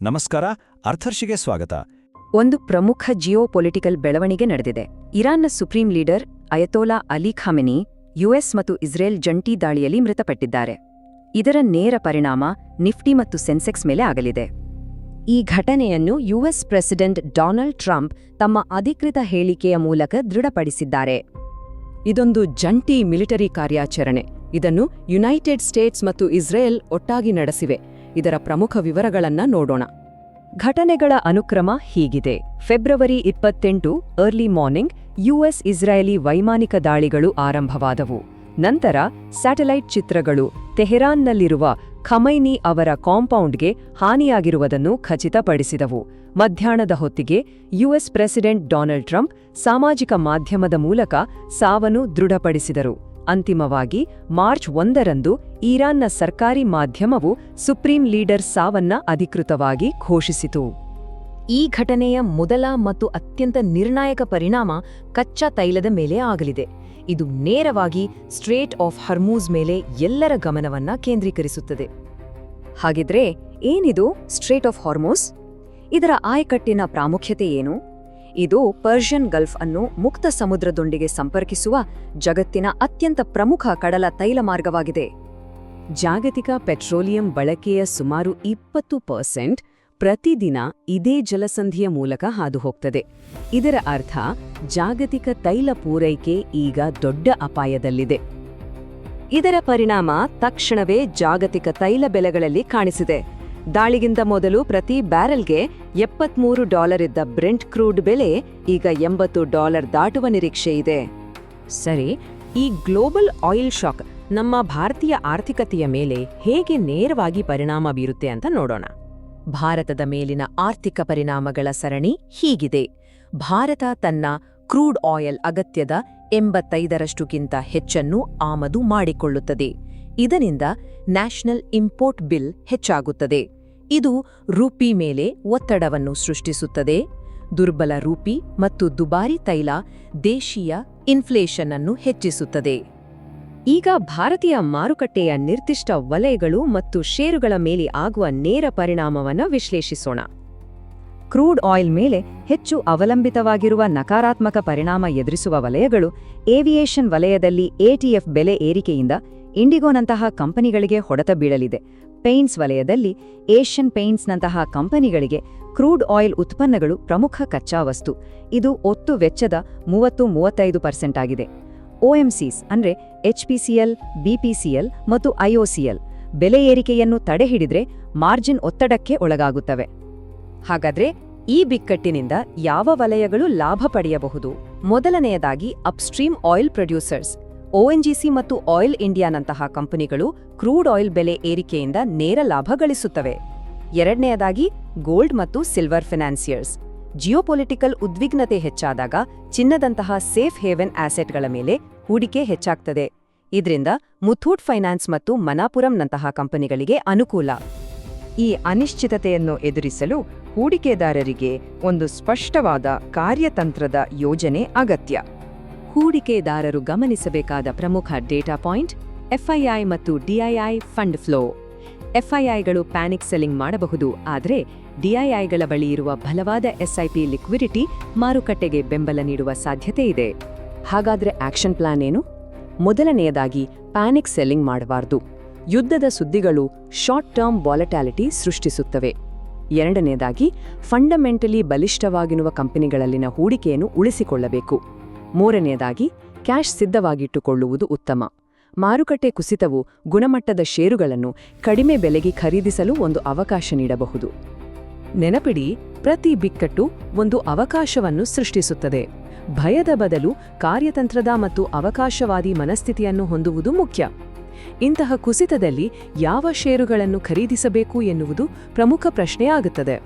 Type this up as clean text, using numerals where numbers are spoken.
ನಮಸ್ಕಾರ, ಅರ್ಥರ್ಷಿಗೆ ಸ್ವಾಗತ. ಒಂದು ಪ್ರಮುಖ ಜಿಯೋಪೊಲಿಟಿಕಲ್ ಬೆಳವಣಿಗೆ ನಡೆದಿದೆ. ಇರಾನ್ನ ಸುಪ್ರೀಂ ಲೀಡರ್ ಅಯತೋಲಾ ಅಲಿ ಖಾಮೆನಿ ಯುಎಸ್ ಮತ್ತು ಇಸ್ರೇಲ್ ಜಂಟಿ ದಾಳಿಯಲ್ಲಿ ಮೃತಪಟ್ಟಿದ್ದಾರೆ. ಇದರ ನೇರ ಪರಿಣಾಮ ನಿಫ್ಟಿ ಮತ್ತು ಸೆನ್ಸೆಕ್ಸ್ ಮೇಲೆ ಆಗಲಿದೆ. ಈ ಘಟನೆಯನ್ನು ಯುಎಸ್ ಪ್ರೆಸಿಡೆಂಟ್ ಡೊನಾಲ್ಡ್ ಟ್ರಂಪ್ ತಮ್ಮ ಅಧಿಕೃತ ಹೇಳಿಕೆಯ ಮೂಲಕ ದೃಢಪಡಿಸಿದ್ದಾರೆ. ಇದೊಂದು ಜಂಟಿ ಮಿಲಿಟರಿ ಕಾರ್ಯಾಚರಣೆ. ಇದನ್ನು ಯುನೈಟೆಡ್ ಸ್ಟೇಟ್ಸ್ ಮತ್ತು ಇಸ್ರೇಲ್ ಒಟ್ಟಾಗಿ ನಡೆಸಿವೆ. ಇದರ ಪ್ರಮುಖ ವಿವರಗಳನ್ನ ನೋಡೋಣ. ಘಟನೆಗಳ ಅನುಕ್ರಮ ಹೀಗಿದೆ. ಫೆಬ್ರವರಿ 28 ಅರ್ಲಿ ಮಾರ್ನಿಂಗ್ ಯುಎಸ್ ಇಸ್ರಾಯೇಲಿ ವೈಮಾನಿಕ ದಾಳಿಗಳು ಆರಂಭವಾದವು. ನಂತರ ಸ್ಯಾಟಲೈಟ್ ಚಿತ್ರಗಳು ತೆಹರಾನ್ನಲ್ಲಿರುವ ಖಮೈನಿ ಅವರ ಕಾಂಪೌಂಡ್ಗೆ ಹಾನಿಯಾಗಿರುವುದನ್ನು ಖಚಿತಪಡಿಸಿದವು. ಮಧ್ಯಾಹ್ನದ ಹೊತ್ತಿಗೆ ಯುಎಸ್ ಪ್ರೆಸಿಡೆಂಟ್ ಡೊನಾಲ್ಡ್ ಟ್ರಂಪ್ ಸಾಮಾಜಿಕ ಮಾಧ್ಯಮದ ಮೂಲಕ ಸಾವನ್ನು ದೃಢಪಡಿಸಿದರು. ಅಂತಿಮವಾಗಿ ಮಾರ್ಚ್ 1ರಂದು ಇರಾನ್ನ ಸರ್ಕಾರಿ ಮಾಧ್ಯಮವು ಸುಪ್ರೀಂ ಲೀಡರ್ ಸಾವನ್ನ ಅಧಿಕೃತವಾಗಿ ಘೋಷಿಸಿತು. ಈ ಘಟನೆಯ ಮೊದಲ ಮತ್ತು ಅತ್ಯಂತ ನಿರ್ಣಾಯಕ ಪರಿಣಾಮ ಕಚ್ಚಾ ತೈಲದ ಮೇಲೆ ಆಗಲಿದೆ. ಇದು ನೇರವಾಗಿ ಸ್ಟ್ರೇಟ್ ಆಫ್ ಹರ್ಮೂಜ್ ಮೇಲೆ ಎಲ್ಲರ ಗಮನವನ್ನ ಕೇಂದ್ರೀಕರಿಸುತ್ತದೆ. ಹಾಗಿದ್ರೆ ಏನಿದು ಸ್ಟ್ರೇಟ್ ಆಫ್ ಹಾರ್ಮೂಜ್? ಇದರ ಆಯಕಟ್ಟಿನ ಪ್ರಾಮುಖ್ಯತೆ ಏನು? ಇದು ಪರ್ಷಿಯನ್ ಗಲ್ಫ್ ಅನ್ನು ಮುಕ್ತ ಸಮುದ್ರದೊಂದಿಗೆ ಸಂಪರ್ಕಿಸುವ ಜಗತ್ತಿನ ಅತ್ಯಂತ ಪ್ರಮುಖ ಕಡಲ ತೈಲ ಮಾರ್ಗವಾಗಿದೆ. ಜಾಗತಿಕ ಪೆಟ್ರೋಲಿಯಂ ಬಳಕೆಯ ಸುಮಾರು 20% ಪ್ರತಿದಿನ ಇದೇ ಜಲಸಂಧಿಯ ಮೂಲಕ ಹಾದುಹೋಗ್ತದೆ. ಇದರ ಅರ್ಥ ಜಾಗತಿಕ ತೈಲ ಪೂರೈಕೆ ಈಗ ದೊಡ್ಡ ಅಪಾಯದಲ್ಲಿದೆ. ಇದರ ಪರಿಣಾಮ ತಕ್ಷಣವೇ ಜಾಗತಿಕ ತೈಲ ಬೆಲೆಗಳಲ್ಲಿ ಕಾಣಿಸಿದೆ. ದಾಳಿಗಿಂತ ಮೊದಲು ಪ್ರತಿ ಬ್ಯಾರೆಲ್ಗೆ $73 ಇದ್ದ ಬ್ರೆಂಟ್ ಕ್ರೂಡ್ ಬೆಲೆ ಈಗ $80 ದಾಟುವ ನಿರೀಕ್ಷೆ ಇದೆ. ಸರಿ, ಈ ಗ್ಲೋಬಲ್ ಆಯಿಲ್ ಶಾಕ್ ನಮ್ಮ ಭಾರತೀಯ ಆರ್ಥಿಕತೆಯ ಮೇಲೆ ಹೇಗೆ ನೇರವಾಗಿ ಪರಿಣಾಮ ಬೀರುತ್ತೆ ಅಂತ ನೋಡೋಣ. ಭಾರತದ ಮೇಲಿನ ಆರ್ಥಿಕ ಪರಿಣಾಮಗಳ ಸರಣಿ ಹೀಗಿದೆ. ಭಾರತ ತನ್ನ ಕ್ರೂಡ್ ಆಯಿಲ್ ಅಗತ್ಯದ 85%ಕ್ಕಿಂತ ಹೆಚ್ಚನ್ನು ಆಮದು ಮಾಡಿಕೊಳ್ಳುತ್ತದೆ. ಇದರಿಂದ ನ್ಯಾಷನಲ್ ಇಂಪೋರ್ಟ್ ಬಿಲ್ ಹೆಚ್ಚಾಗುತ್ತದೆ. ಇದು ರೂಪಿ ಮೇಲೆ ಒತ್ತಡವನ್ನು ಸೃಷ್ಟಿಸುತ್ತದೆ. ದುರ್ಬಲ ರೂಪಿ ಮತ್ತು ದುಬಾರಿ ತೈಲ ದೇಶೀಯ ಇನ್ಫ್ಲೇಷನ್ ಅನ್ನು ಹೆಚ್ಚಿಸುತ್ತದೆ. ಈಗ ಭಾರತೀಯ ಮಾರುಕಟ್ಟೆಯ ನಿರ್ದಿಷ್ಟ ವಲಯಗಳು ಮತ್ತು ಷೇರುಗಳ ಮೇಲೆ ಆಗುವ ನೇರ ಪರಿಣಾಮವನ್ನು ವಿಶ್ಲೇಷಿಸೋಣ. ಕ್ರೂಡ್ ಆಯಿಲ್ ಮೇಲೆ ಹೆಚ್ಚು ಅವಲಂಬಿತವಾಗಿರುವ ನಕಾರಾತ್ಮಕ ಪರಿಣಾಮ ಎದುರಿಸುವ ವಲಯಗಳು ಏವಿಯೇಷನ್ ವಲಯದಲ್ಲಿ ಎಟಿಎಫ್ ಬೆಲೆ ಏರಿಕೆಯಿಂದ ಇಂಡಿಗೋನಂತಹ ಕಂಪನಿಗಳಿಗೆ ಹೊಡೆತ ಬೀಳಲಿದೆ. ಪೇಂಟ್ಸ್ ವಲಯದಲ್ಲಿ ಏಷ್ಯನ್ ಪೇಂಟ್ಸ್ನಂತಹ ಕಂಪನಿಗಳಿಗೆ ಕ್ರೂಡ್ ಆಯಿಲ್ ಉತ್ಪನ್ನಗಳು ಪ್ರಮುಖ ಕಚ್ಚಾ ವಸ್ತು. ಇದು ಒಟ್ಟು ವೆಚ್ಚದ 30-35% ಆಗಿದೆ. ಒಎಂಸಿಸ್ ಅಂದ್ರೆ HPCL, BPCL ಮತ್ತು IOCL ಬೆಲೆ ಏರಿಕೆಯನ್ನು ತಡೆಹಿಡಿದ್ರೆ ಮಾರ್ಜಿನ್ ಒತ್ತಡಕ್ಕೆ ಒಳಗಾಗುತ್ತವೆ. ಹಾಗಾದ್ರೆ ಈ ಬಿಕ್ಕಟ್ಟಿನಿಂದ ಯಾವ ವಲಯಗಳು ಲಾಭ ಪಡೆಯಬಹುದು? ಮೊದಲನೆಯದಾಗಿ ಅಪ್ಸ್ಟ್ರೀಮ್ ಆಯಿಲ್ ಪ್ರೊಡ್ಯೂಸರ್ಸ್, ONGC ಮತ್ತು ಆಯಿಲ್ ಇಂಡಿಯಾನಂತಹ ಕಂಪನಿಗಳು ಕ್ರೂಡ್ ಆಯಿಲ್ ಬೆಲೆ ಏರಿಕೆಯಿಂದ ನೇರ ಲಾಭ ಗಳಿಸುತ್ತವೆ. ಎರಡನೆಯದಾಗಿ ಗೋಲ್ಡ್ ಮತ್ತು ಸಿಲ್ವರ್ ಫಿನಾನ್ಸಿಯರ್ಸ್. ಜಿಯೋಪೊಲಿಟಿಕಲ್ ಉದ್ವಿಗ್ನತೆ ಹೆಚ್ಚಾದಾಗ ಚಿನ್ನದಂತಹ ಸೇಫ್ ಹೇವೆನ್ ಆಸೆಟ್ಗಳ ಮೇಲೆ ಹೂಡಿಕೆ ಹೆಚ್ಚಾಗ್ತದೆ. ಇದರಿಂದ ಮುಥೂಟ್ ಫೈನಾನ್ಸ್ ಮತ್ತು ಮನಾಪುರಂನಂತಹ ಕಂಪನಿಗಳಿಗೆ ಅನುಕೂಲ. ಈ ಅನಿಶ್ಚಿತತೆಯನ್ನು ಎದುರಿಸಲು ಹೂಡಿಕೆದಾರರಿಗೆ ಒಂದು ಸ್ಪಷ್ಟವಾದ ಕಾರ್ಯತಂತ್ರದ ಯೋಜನೆ ಅಗತ್ಯ. ಹೂಡಿಕೆದಾರರು ಗಮನಿಸಬೇಕಾದ ಪ್ರಮುಖ ಡೇಟಾ ಪಾಯಿಂಟ್ FII ಮತ್ತು DII ಫಂಡ್ ಫ್ಲೋ. FIIಗಳು ಪ್ಯಾನಿಕ್ ಸೆಲ್ಲಿಂಗ್ ಮಾಡಬಹುದು, ಆದರೆ DIIಗಳ ಬಳಿ ಇರುವ ಬಲವಾದ SIP ಲಿಕ್ವಿಡಿಟಿ ಮಾರುಕಟ್ಟೆಗೆ ಬೆಂಬಲ ನೀಡುವ ಸಾಧ್ಯತೆ ಇದೆ. ಹಾಗಾದ್ರೆ ಆಕ್ಷನ್ ಪ್ಲಾನ್ ಏನು? ಮೊದಲನೆಯದಾಗಿ ಪ್ಯಾನಿಕ್ ಸೆಲ್ಲಿಂಗ್ ಮಾಡಬಾರದು. ಯುದ್ಧದ ಸುದ್ದಿಗಳು ಶಾರ್ಟ್ ಟರ್ಮ್ ವಾಲಟಾಲಿಟಿ ಸೃಷ್ಟಿಸುತ್ತವೆ. ಎರಡನೆಯದಾಗಿ ಫಂಡಮೆಂಟಲಿ ಬಲಿಷ್ಠವಾಗಿರುವ ಕಂಪನಿಗಳಲ್ಲಿನ ಹೂಡಿಕೆಯನ್ನು ಉಳಿಸಿಕೊಳ್ಳಬೇಕು. ಮೂರನೆಯದಾಗಿ ಕ್ಯಾಶ್ ಸಿದ್ಧವಾಗಿಟ್ಟುಕೊಳ್ಳುವುದು ಉತ್ತಮ. ಮಾರುಕಟ್ಟೆ ಕುಸಿತವು ಗುಣಮಟ್ಟದ ಷೇರುಗಳನ್ನು ಕಡಿಮೆ ಬೆಲೆಗೆ ಖರೀದಿಸಲು ಒಂದು ಅವಕಾಶ ನೀಡಬಹುದು. ನೆನಪಿಡಿ, ಪ್ರತಿ ಬಿಕ್ಕಟ್ಟು ಒಂದು ಅವಕಾಶವನ್ನು ಸೃಷ್ಟಿಸುತ್ತದೆ. ಭಯದ ಬದಲು ಕಾರ್ಯತಂತ್ರದ ಮತ್ತು ಅವಕಾಶವಾದಿ ಮನಸ್ಥಿತಿಯನ್ನು ಹೊಂದುವುದು ಮುಖ್ಯ. ಇಂತಹ ಕುಸಿತದಲ್ಲಿ ಯಾವ ಷೇರುಗಳನ್ನು ಖರೀದಿಸಬೇಕು ಎನ್ನುವುದು ಪ್ರಮುಖ ಪ್ರಶ್ನೆಯಾಗುತ್ತದೆ.